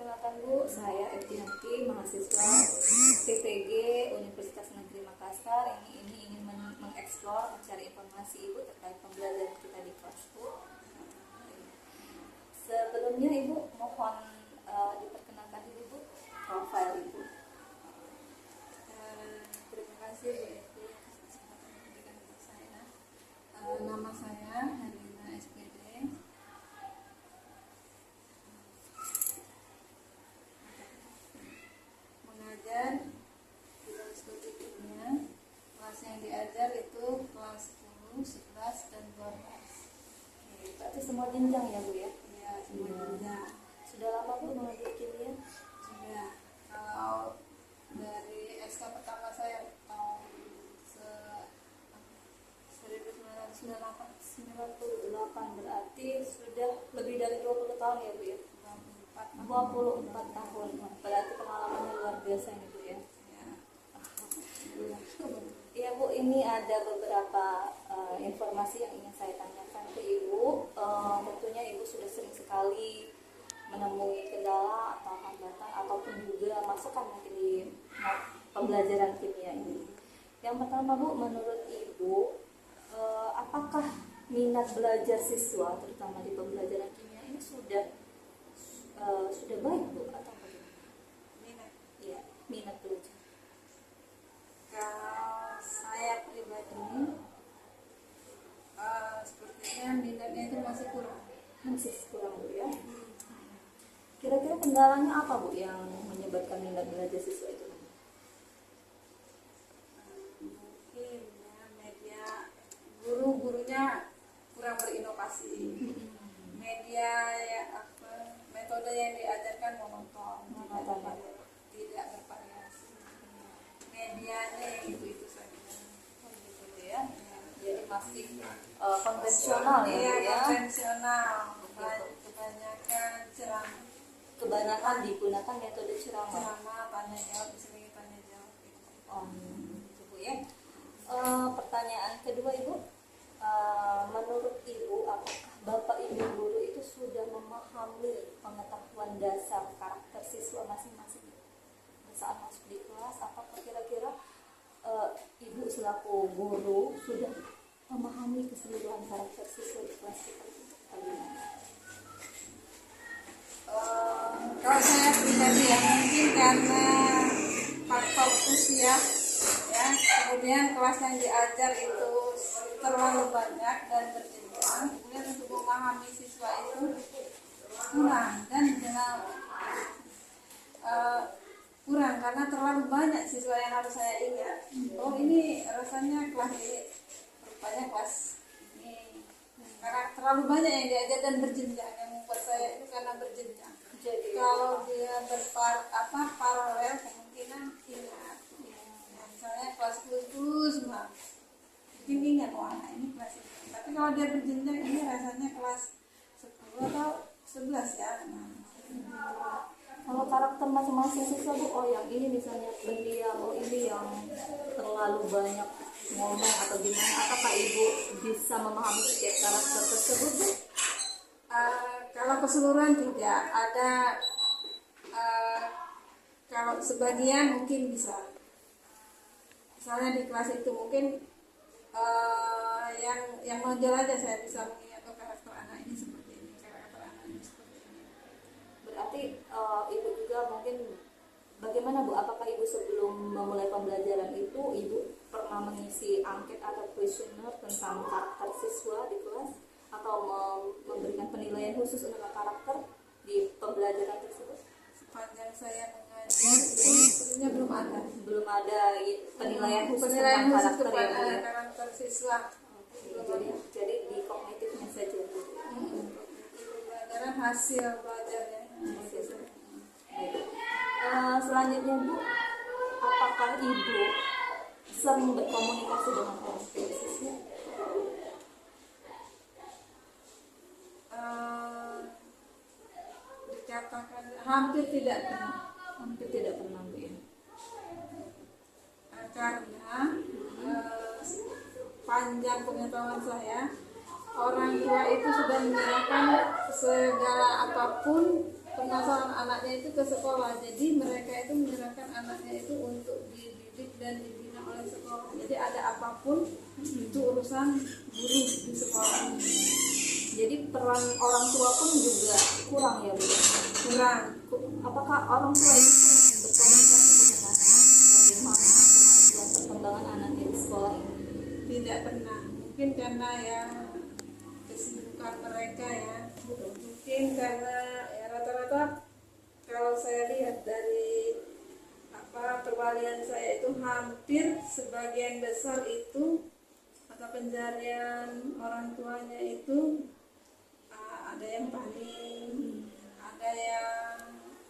Perkenalkan Bu, saya Epti mahasiswa PPG Universitas Negeri Makassar. Ini ingin mengeksplor, mencari informasi Ibu terkait pembelajaran kita di kelas Bu. Sebelumnya Ibu mohon diperkenalkan dulu Bu, profil Ibu. Terima kasih Bu Epti atas kesempatan yang diberikan untuk saya. Nama saya Herlina SPD. Mengajar di Studi Kimia. Kelas yang diajar itu kelas 10, 11, dan 12. Berarti semua jenjang ya Bu ya? Ya, semua jenjang. Sudah lama Bu mengajar kimia? Sudah. Kalau dari SK pertama saya tahun 1998, berarti sudah lebih dari 20 tahun ya Bu ya? 24 tahun. Berarti pengalamannya luar biasa ini Bu ya? Iya Bu, ini ada beberapa informasi yang ingin saya tanyakan ke Ibu. Tentunya Ibu sudah sering sekali menemui kendala atau hambatan ataupun juga masukan mungkin di pembelajaran kimia ini. Yang pertama Bu, menurut Ibu, apakah minat belajar siswa terutama di pembelajaran kimia ini sudah baik Bu atau bagaimana? minat. Iya, minat belajar. Kalau saya pribadi, sepertinya minatnya itu masih kurang. Masih kurang Bu ya. Kira-kira kendalanya apa Bu yang menyebabkan minat belajar siswa itu? Mungkin ya media, guru-gurunya kurang berinovasi. Media ya metode yang diajarkan monoton, tidak bervariasi. Medianya yang itu saja. Gitu ya. Jadi masih konvensional ya Bu ya. Konvensional. Kebanyakan ceramah. Kebanyakan digunakan metode ceramah. Ceramah, tanya jawab, sering tanya jawab. Gitu Bu ya. Pertanyaan kedua Ibu, menurut Ibu apakah Bapak Ibu guru itu sudah memahami pengetahuan dasar karakter siswa masing-masing saat masuk di kelas? Apakah kira-kira Ibu selaku guru sudah memahami keseluruhan karakter siswa di kelas kita? Kalau saya pribadi ya mungkin karena faktor usia ya, kemudian kelas yang diajar itu terlalu banyak dan berjenjang, kemudian untuk memahami siswa itu kurang dan dengan kurang karena terlalu banyak siswa yang harus saya ingat. Oh ini rasanya kelas ini, rupanya kelas ini, karena terlalu banyak yang diajar dan berjenjang yang membuat saya itu karena berjenjang. Jadi kalau dia paralel kemungkinan ingat. Misalnya kelas 10 semua mungkin ingat anak ini kelas ini. Tapi kalau dia berjenjang ini rasanya kelas 10 atau 11 ya. Kalau karakter masing-masing siswa Bu, oh yang ini misalnya pendiam, oh ini yang terlalu banyak ngomong atau gimana, apakah Ibu bisa memahami setiap karakter tersebut Bu? Kalau keseluruhan tidak ada, kalau sebagian mungkin bisa. Misalnya di kelas itu mungkin yang menonjol aja saya bisa mengingat karakter anak ini seperti ini, karakter anak ini seperti ini. Berarti Ibu juga mungkin bagaimana Bu? Apakah Ibu sebelum memulai pembelajaran itu Ibu pernah mengisi angket atau kuesioner tentang karakter siswa di kelas atau memberikan penilaian khusus untuk karakter di pembelajaran tersebut? Sepanjang saya mengajar sebenarnya belum ada penilaian khusus penilaian tentang khusus karakter kepada ya Bu? karakter siswa. Jadi di kognitifnya saja Bu. Pembelajaran hasil belajarnya. Selanjutnya Bu, apakah Ibu sering berkomunikasi dengan orang tua siswa? Dikatakan hampir tidak pernah. Hampir tidak pernah Bu ya. Karena panjang pengetahuan saya, orang tua itu sudah menyerahkan segala apapun permasalahan anaknya itu ke sekolah. Jadi mereka itu menyerahkan anaknya itu untuk dididik dan dibina oleh sekolah. Jadi ada apapun itu urusan guru di sekolah. Jadi peran orang tua pun juga kurang ya Bu? Kurang. Apakah orang tua itu sering berkomunikasi dengan bagaimana kemajuan perkembangan anaknya di sekolah ini? Tidak pernah. Mungkin karena ya kesibukan mereka ya. Mungkin karena ya rata-rata kalau saya lihat dari perwalian saya itu hampir sebagian besar itu mata pencarian orang tuanya itu ada yang tani, ada yang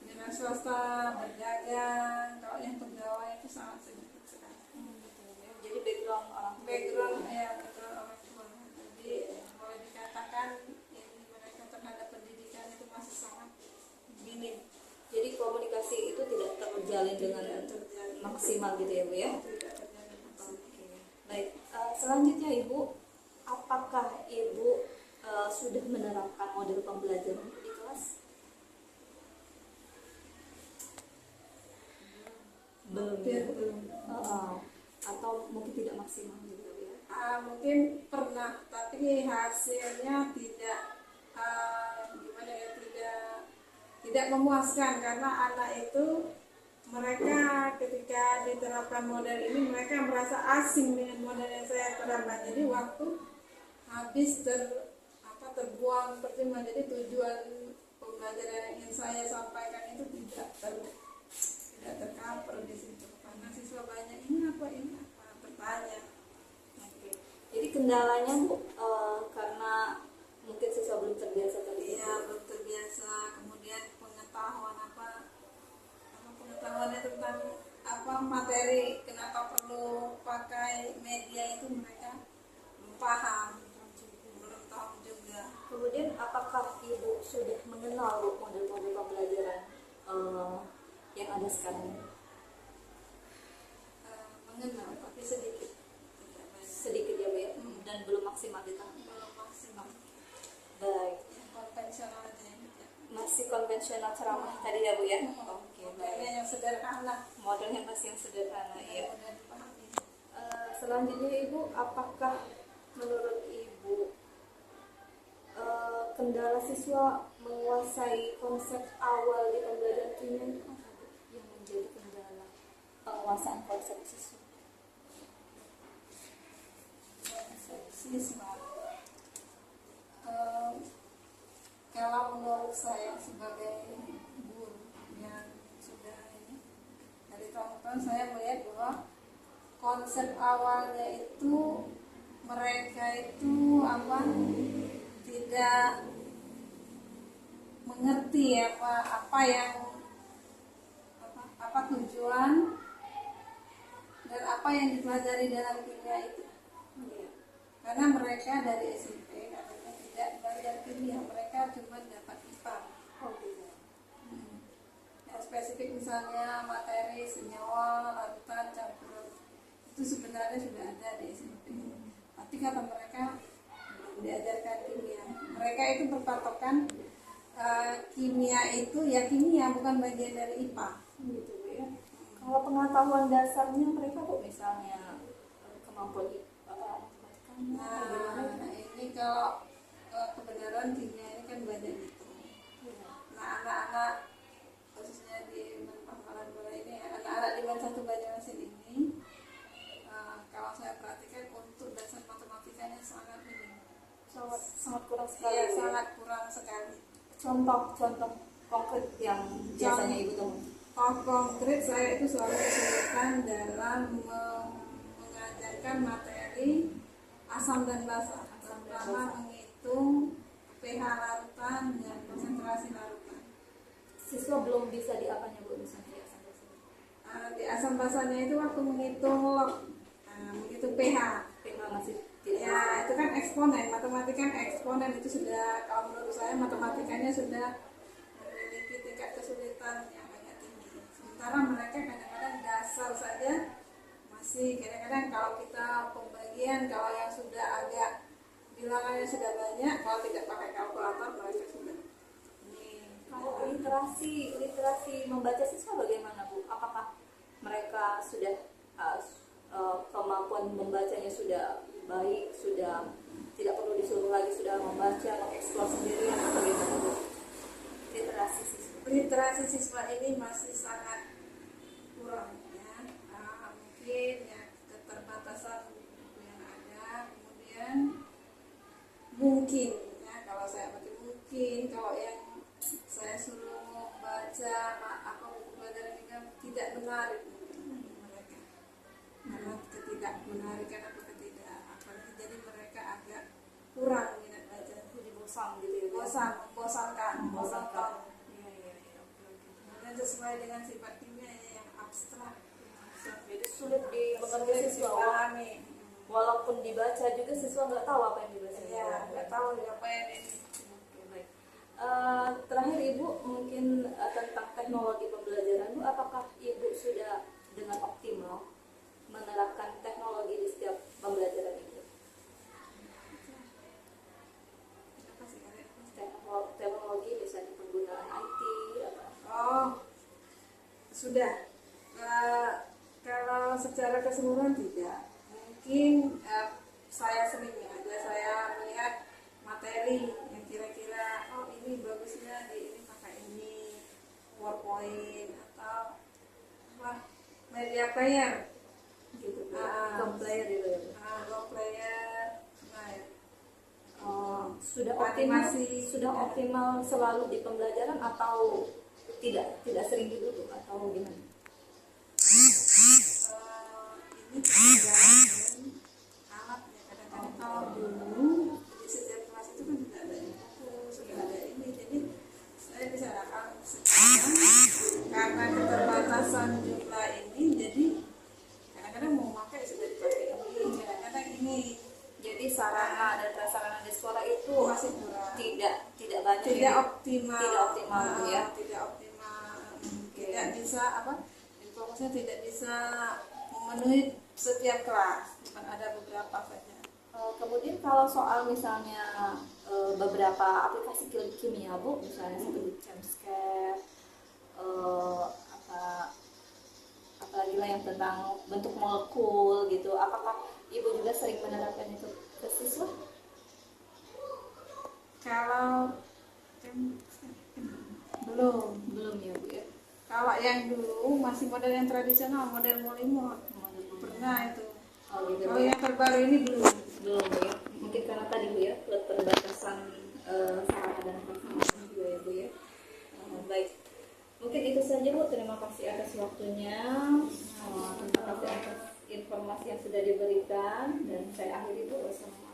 wira swasta, berdagang. Kalau yang pegawai itu sangat sedikit sekali. Jadi background orang tua. Background orang tua. Jadi boleh dikatakan ini mereka terhadap pendidikan itu masih sangat minim. Jadi komunikasi itu tidak terjalin dengan maksimal gitu ya Bu ya? Tidak terjadi maksimal. Oke. Baik, selanjutnya Ibu, apakah Ibu sudah menerapkan model pembelajaran di kelas? Belum. Atau mungkin tidak maksimal juga ya? Mungkin pernah, tapi hasilnya tidak gimana ya, tidak memuaskan karena anak itu mereka ketika diterapkan model ini mereka merasa asing dengan model yang saya terapkan. Jadi waktu habis terbuang percuma. Jadi tujuan pembelajaran yang ingin saya sampaikan itu tidak tercover di situ karena siswa banyak ini apa bertanya. Oke. Jadi kendalanya Bu, karena mungkin siswa belum terbiasa tadi. Iya, belum terbiasa. Kemudian pengetahuannya tentang materi, kenapa perlu pakai media itu mereka belum paham, belum tahu juga. Kemudian apakah Ibu sudah mengenal Bu model-model pembelajaran yang ada sekarang ini? Mengenal tapi sedikit, tidak banyak. Sedikit ya Bu ya? Dan belum maksimal di tangan. Belum maksimal. Baik. Yang konvensional aja yang tidak. Masih konvensional ceramah tadi ya Bu ya? Oke, Modelnya baik. yang sederhana, Modelnya masih yang sederhana ya. mudah dipahami. Selanjutnya Ibu, apakah menurut Ibu kendala siswa menguasai konsep awal di pembelajaran kimia itu apa Bu yang menjadi kendala penguasaan konsep siswa? Siswa. Kalau menurut saya sebagai guru yang sudah ini dari tahun-tahun saya melihat bahwa konsep awalnya itu mereka itu tidak mengerti apa yang tujuan dan apa yang dipelajari dalam kimia itu. Karena mereka dari SMP katanya tidak belajar kimia, mereka cuma dapat IPA. Yang spesifik misalnya materi senyawa, larutan, campuran itu sebenarnya sudah ada di SMP. Tapi kata mereka belum diajarkan kimia. Mereka itu berpatokan kimia itu ya kimia, bukan bagian dari IPA. Gitu Bu ya. Kalau pengetahuan dasarnya mereka Bu, misalnya kemampuan Nah, ini kalau kebenaran kimia ini kan banyak gitu. Nah, anak-anak khususnya di Pangkalan Bola ini, anak-anak di satu Banyuasin ini, kalau saya perhatikan untuk dasar matematikanya sangat minim. sangat kurang sekali. Iya, sangat kurang sekali. Contoh konkret yang biasanya Ibu temui. Konkret saya itu selalu kesulitan dalam mengajarkan materi asam dan basa, terutama menghitung pH larutan dan konsentrasi larutan. Siswa belum bisa di apanya Bu, misalnya di asam basa? Di asam basanya itu waktu menghitung log, menghitung pH. pH masih tidak. Ya, itu kan eksponen, matematika kan eksponen itu sudah, kalau menurut saya matematikanya sudah memiliki tingkat kesulitan yang agak tinggi. Sementara mereka kadang-kadang dasar saja masih, kadang-kadang kalau kita pembagian, kalau yang sudah agak bilangannya sudah banyak, kalau tidak pakai kalkulator mereka sudah ini. Kalau literasi membaca siswa bagaimana Bu? Apakah mereka sudah kemampuan membacanya sudah baik, sudah tidak perlu disuruh lagi, sudah membaca, mengeksplor sendiri, atau bagaimana Bu? Literasi siswa ini masih sangat kurang ya. Mungkin ya keterbatasan buku yang ada, kemudian mungkin ya kalau saya baca, mungkin kalau yang saya suruh baca apa buku pelajaran ini tidak menarik mungkin bagi mereka, karena ketidakmenarikan atau ketidak apa, jadi mereka agak kurang minat baca, Jadi bosan gitu ya Bu? membosankan. Iya. Oke. Kemudian sesuai dengan sifat kimia yang abstrak, Jadi sulit dimengerti sulit siswa. dipahami. Walaupun dibaca juga siswa nggak tahu apa yang dibaca. Ya, nggak tahu apa yang ini. Oke, baik. Terakhir Ibu mungkin tentang teknologi pembelajaran Bu, apakah Ibu sudah dengan optimal menerapkan teknologi di setiap pembelajaran Ibu? Apa sih kalian? Teknologi misalnya penggunaan IT atau Oh, sudah. Kalau secara keseluruhan tidak. Mungkin saya seringnya aja saya melihat materi yang kira-kira ini bagusnya di ini pakai ini PowerPoint atau media player gitu Bu? Ah. Komplayer gitu ya Bu? Go player. Nah, ya. Sudah optimal selalu di pembelajaran atau tidak sering gitu Bu, atau gimana? Ini pelajaran dan alat ya, kadang-kadang kalau dulu di setiap kelas itu kan tidak ada buku, sudah ada ini, jadi saya bisa akan sekarang karena keterbatasan jumlah ini, jadi kadang-kadang mau pakai sudah dipakai ini, kadang-kadang ini, Jadi sarana dan prasarana di sekolah itu masih kurang, tidak banyak, tidak optimal, tidak optimal Bu, ya. tidak optimal, tidak bisa fokusnya tidak bisa memenuhi setiap kelas, cuma ada beberapa saja. Kemudian kalau soal misalnya beberapa aplikasi kimia Bu, misalnya seperti Chemscape, apalagi lah yang tentang bentuk molekul gitu, apakah Ibu juga sering menerapkan itu ke siswa? Kalau belum Ya Bu ya. kalau yang dulu masih model yang tradisional, model molimot pernah itu. Oh gitu Kalau Bu ya. yang terbaru ini belum. Belum Bu ya. Mungkin karena tadi Bu ya keterbatasan sarana dan prasarana juga ya Bu ya. Baik. Mungkin itu saja Bu. Terima kasih atas waktunya. Terima kasih atas informasi yang sudah diberikan, dan saya akhiri Bu. Wassalamualaikum.